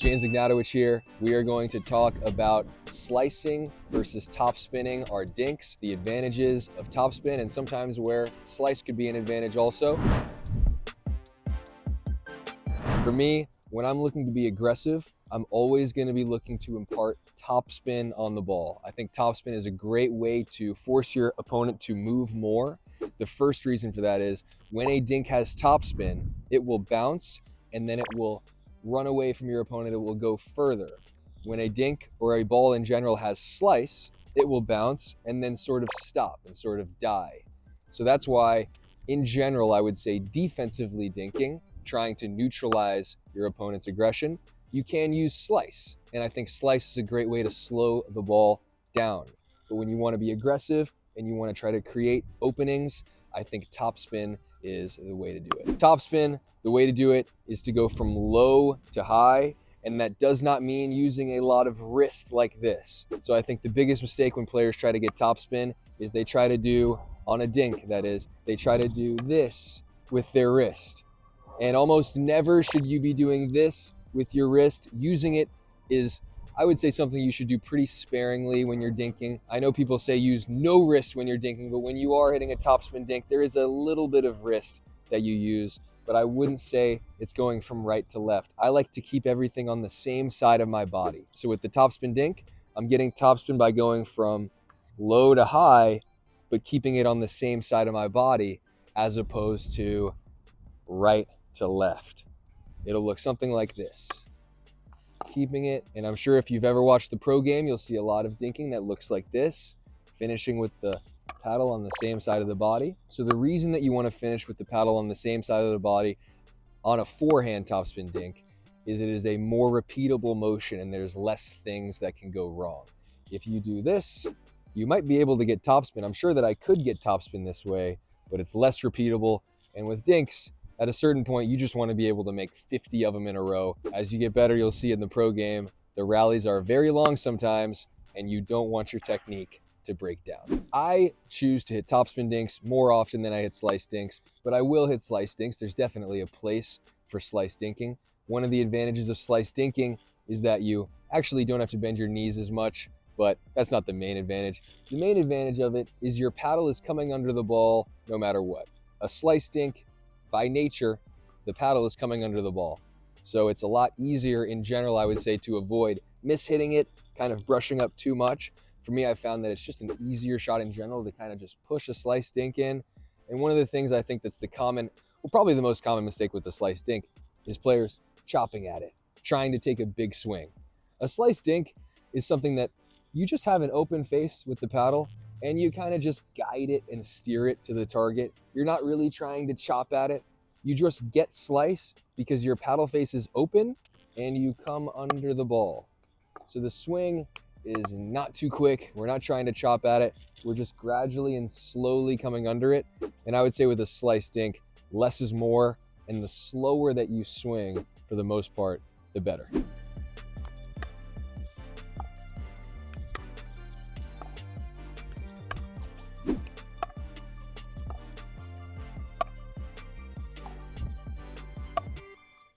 James Ignatowich here. We are going to talk about slicing versus top spinning our dinks, the advantages of topspin, and sometimes where slice could be an advantage also. For me, when I'm looking to be aggressive, I'm always going to be looking to impart topspin on the ball. I think topspin is a great way to force your opponent to move more. The first reason for that is when a dink has topspin, it will bounce and then it will run away from your opponent. It will go further. When a dink or a ball in general has slice, it will bounce and then sort of stop and sort of die. So that's why, in general, I would say defensively dinking, trying to neutralize your opponent's aggression, you can use slice. And I think slice is a great way to slow the ball down. But when you want to be aggressive and you want to try to create openings, I think topspin is the way to do it. Topspin, the way to do it is to go from low to high, and that does not mean using a lot of wrist like this. So I think the biggest mistake when players try to get topspin is they try to do, on a dink that is, they try to do this with their wrist. And almost never should you be doing this with your wrist. Using it is, I would say, something you should do pretty sparingly when you're dinking. I know people say use no wrist when you're dinking, but when you are hitting a topspin dink, there is a little bit of wrist that you use, but I wouldn't say it's going from right to left. I like to keep everything on the same side of my body. So with the topspin dink, I'm getting topspin by going from low to high, but keeping it on the same side of my body as opposed to right to left. It'll look something like this. Keeping it, and I'm sure if you've ever watched the pro game, you'll see a lot of dinking that looks like this, finishing with the paddle on the same side of the body. So the reason that you want to finish with the paddle on the same side of the body on a forehand topspin dink is it is a more repeatable motion and there's less things that can go wrong. If you do this, you might be able to get topspin. I'm sure that I could get topspin this way, but it's less repeatable. And with dinks, at a certain point, you just want to be able to make 50 of them in a row. As you get better, you'll see in the pro game, the rallies are very long sometimes, and you don't want your technique to break down. I choose to hit topspin dinks more often than I hit slice dinks, but I will hit slice dinks. There's definitely a place for slice dinking. One of the advantages of slice dinking is that you actually don't have to bend your knees as much, but that's not the main advantage. The main advantage of it is your paddle is coming under the ball no matter what. A slice dink, by nature, the paddle is coming under the ball. So it's a lot easier in general, I would say, to avoid mishitting it, kind of brushing up too much. For me, I found that it's just an easier shot in general to kind of just push a slice dink in. And one of the things I think that's probably the most common mistake with the slice dink is players chopping at it, trying to take a big swing. A slice dink is something that you just have an open face with the paddle and you kind of just guide it and steer it to the target. You're not really trying to chop at it. You just get slice because your paddle face is open and you come under the ball. So the swing is not too quick. We're not trying to chop at it. We're just gradually and slowly coming under it. And I would say with a slice dink, less is more, and the slower that you swing, for the most part, the better.